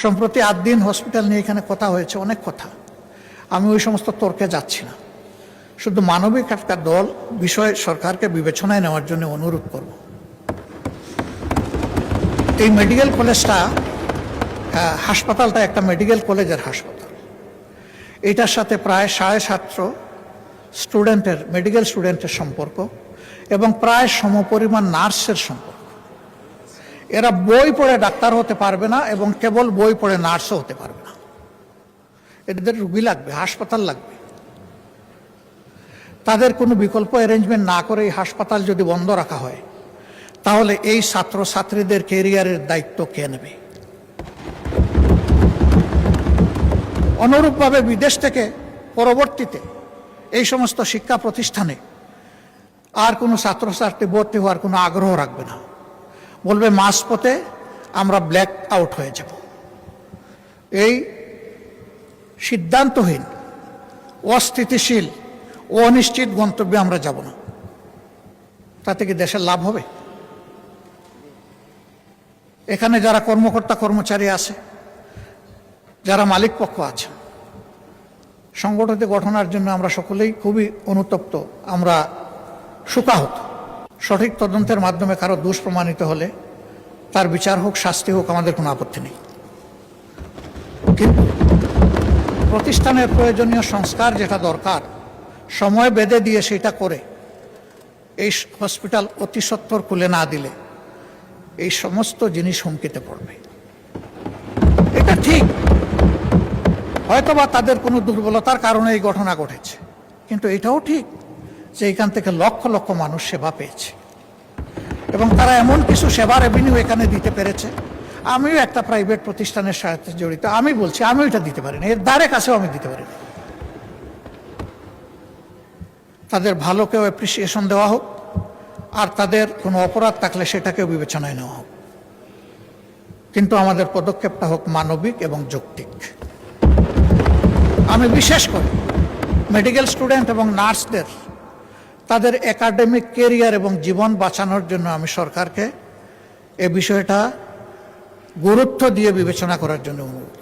সম্প্রতি 8 দিন হসপিটাল নিয়ে এখানে কথা হয়েছে, অনেক কথা। আমি ওই সমস্ত তর্কে যাচ্ছি না, শুধু মানবিক একটা দল বিষয় সরকারকে বিবেচনায় নেওয়ার জন্য অনুরোধ করব। এই মেডিকেল কলেজটা, হাসপাতালটা একটা মেডিকেল কলেজের হাসপাতাল। এটার সাথে প্রায় 750 স্টুডেন্টের, মেডিকেল স্টুডেন্টের সম্পর্ক এবং প্রায় সমপরিমাণ নার্সের সম্পর্ক। এরা বই পড়ে ডাক্তার হতে পারবে না এবং কেবল বই পড়ে নার্সও হতে পারবে না। এদের রুগী লাগবে, হাসপাতাল লাগবে। তাদের কোনো বিকল্প অ্যারেঞ্জমেন্ট না করে এই হাসপাতাল যদি বন্ধ রাখা হয়, তাহলে এই ছাত্রছাত্রীদের ক্যারিয়ারের দায়িত্ব কে নেবে? অনুরূপভাবে বিদেশ থেকে পরবর্তীতে এই সমস্ত শিক্ষা প্রতিষ্ঠানে আর কোনো ছাত্রছাত্রী ভর্তি হওয়ার কোনো আগ্রহ রাখবে না, বলবে মাঝপথে আমরা ব্ল্যাক আউট হয়ে যাব। এই সিদ্ধান্তহীন, অস্থিতিশীল, অনিশ্চিত গন্তব্যে আমরা যাব না। তাতে কি দেশের লাভ হবে? এখানে যারা কর্মকর্তা কর্মচারী আছে, যারা মালিক পক্ষ আছে, সংগঠিত গঠনের জন্য আমরা সকলেই খুবই অনুতপ্ত, আমরা শোকাহত। সঠিক তদন্তের মাধ্যমে কারো দোষ প্রমাণিত হলে তার বিচার হোক, শাস্তি হোক, আমাদের কোনো আপত্তি নেই। কিন্তু প্রতিষ্ঠানের প্রয়োজনীয় সংস্কার যেটা দরকার, সময় বেঁধে দিয়ে সেটা করে এই হসপিটাল অতি সত্বর খুলে না দিলে এই সমস্ত জিনিস হুমকিতে পড়বে। এটা ঠিক, হয়তোবা তাদের কোনো দুর্বলতার কারণে এই ঘটনা ঘটেছে, কিন্তু এটাও ঠিক যে এখান থেকে লক্ষ লক্ষ মানুষ সেবা পেয়েছে এবং তারা এমন কিছু সেবার রেভিনিউ এখানে দিতে পেরেছে। আমিও একটা প্রাইভেট প্রতিষ্ঠানের সাথে জড়িত, আমি বলছি আমিও এটা দিতে পারি না, এর ধারে কাছেও আমি দিতে পারি না। তাদের ভালোকেও অ্যাপ্রিসিয়েশন দেওয়া হোক, আর তাদের কোনো অপরাধ থাকলে সেটাকেও বিবেচনায় নেওয়া হোক, কিন্তু আমাদের পদক্ষেপটা হোক মানবিক এবং যৌক্তিক। আমি বিশেষ করে মেডিকেল স্টুডেন্ট এবং নার্সদের তাদের একাডেমিক ক্যারিয়ার এবং জীবন বাঁচানোর জন্য আমি সরকারকে এ বিষয়টা গুরুত্ব দিয়ে বিবেচনা করার জন্য অনুরোধ